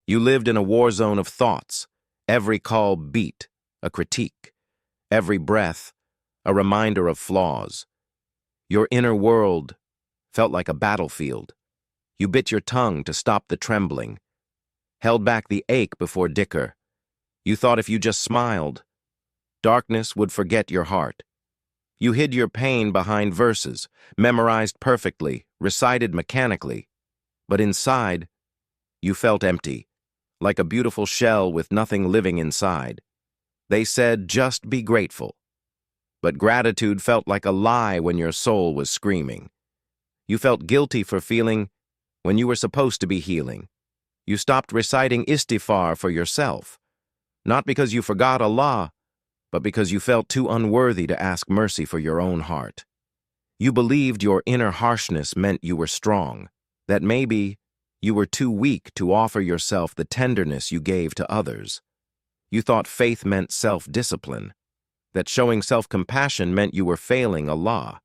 You lived in a war zone of thoughts, every call beat, a critique, every breath, a reminder of flaws. Your inner world felt like a battlefield. You bit your tongue to stop the trembling, held back the ache before dicker. You thought if you just smiled, darkness would forget your heart. You hid your pain behind verses, memorized perfectly, recited mechanically. But inside, you felt empty, like a beautiful shell with nothing living inside. They said, just be grateful. But gratitude felt like a lie when your soul was screaming. You felt guilty for feeling when you were supposed to be healing. You stopped reciting istighfar for yourself, not because you forgot Allah, but because you felt too unworthy to ask mercy for your own heart. You believed your inner harshness meant you were strong, that maybe you were too weak to offer yourself the tenderness you gave to others. You thought faith meant self-discipline, that showing self-compassion meant you were failing Allah.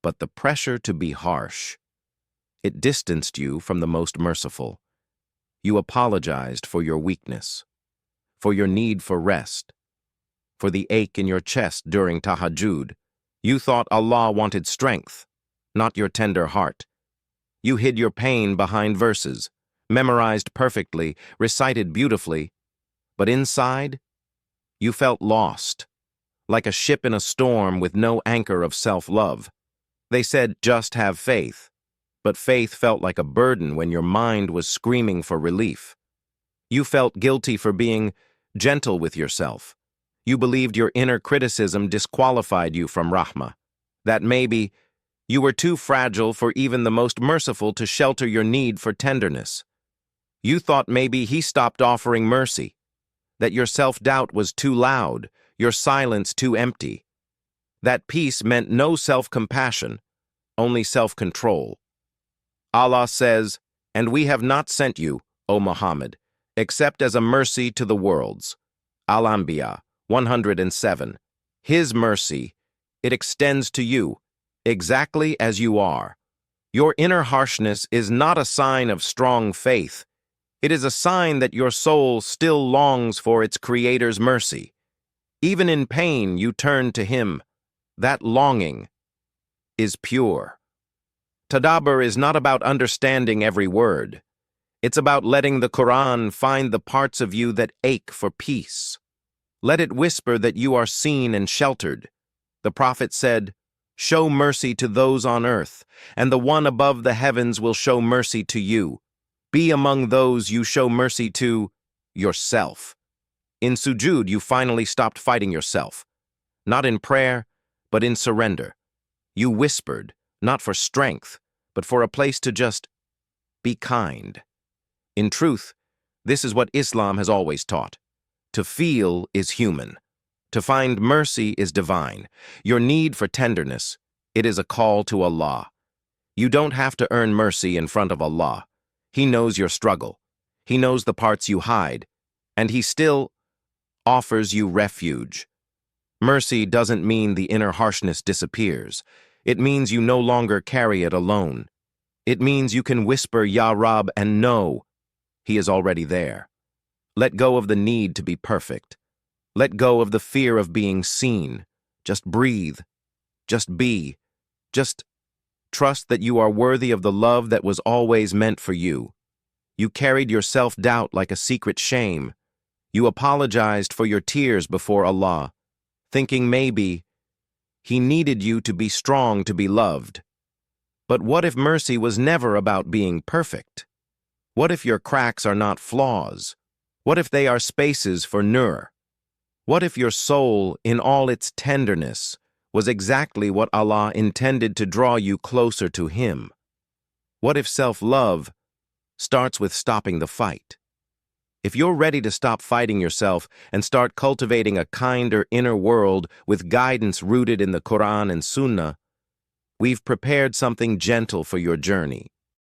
But the pressure to be harsh, it distanced you from the most merciful. You apologized for your weakness, for your need for rest, for the ache in your chest during tahajjud. You thought Allah wanted strength, not your tender heart. You hid your pain behind verses, memorized perfectly, recited beautifully, but inside, you felt lost, like a ship in a storm with no anchor of self-love. They said, just have faith, but faith felt like a burden when your mind was screaming for relief. You felt guilty for being gentle with yourself. You believed your inner criticism disqualified you from rahmah, that maybe you were too fragile for even the most merciful to shelter your need for tenderness. You thought maybe He stopped offering mercy, that your self-doubt was too loud, your silence too empty. That peace meant no self-compassion, only self-control. Allah says, "And we have not sent you, O Muhammad, except as a mercy to the worlds." Al-Anbiya 107. His mercy, it extends to you, exactly as you are. Your inner harshness is not a sign of strong faith. It is a sign that your soul still longs for its Creator's mercy. Even in pain, you turn to Him. That longing is pure. Tadabbur is not about understanding every word. It's about letting the Quran find the parts of you that ache for peace. Let it whisper that you are seen and sheltered. The Prophet said, "Show mercy to those on earth, and the one above the heavens will show mercy to you. Be among those you show mercy to yourself." In sujud, you finally stopped fighting yourself. Not in prayer, but in surrender. You whispered, not for strength, but for a place to just be kind. In truth, this is what Islam has always taught. To feel is human. To find mercy is divine. Your need for tenderness, it is a call to Allah. You don't have to earn mercy in front of Allah. He knows your struggle. He knows the parts you hide, and He still offers you refuge. Mercy doesn't mean the inner harshness disappears. It means you no longer carry it alone. It means you can whisper, "Ya Rab," and know He is already there. Let go of the need to be perfect. Let go of the fear of being seen. Just breathe. Just be. Just trust that you are worthy of the love that was always meant for you. You carried your self-doubt like a secret shame. You apologized for your tears before Allah, thinking maybe He needed you to be strong to be loved. But what if mercy was never about being perfect? What if your cracks are not flaws? What if they are spaces for nur? What if your soul, in all its tenderness, was exactly what Allah intended to draw you closer to Him? What if self-love starts with stopping the fight? If you're ready to stop fighting yourself and start cultivating a kinder inner world with guidance rooted in the Quran and Sunnah, we've prepared something gentle for your journey.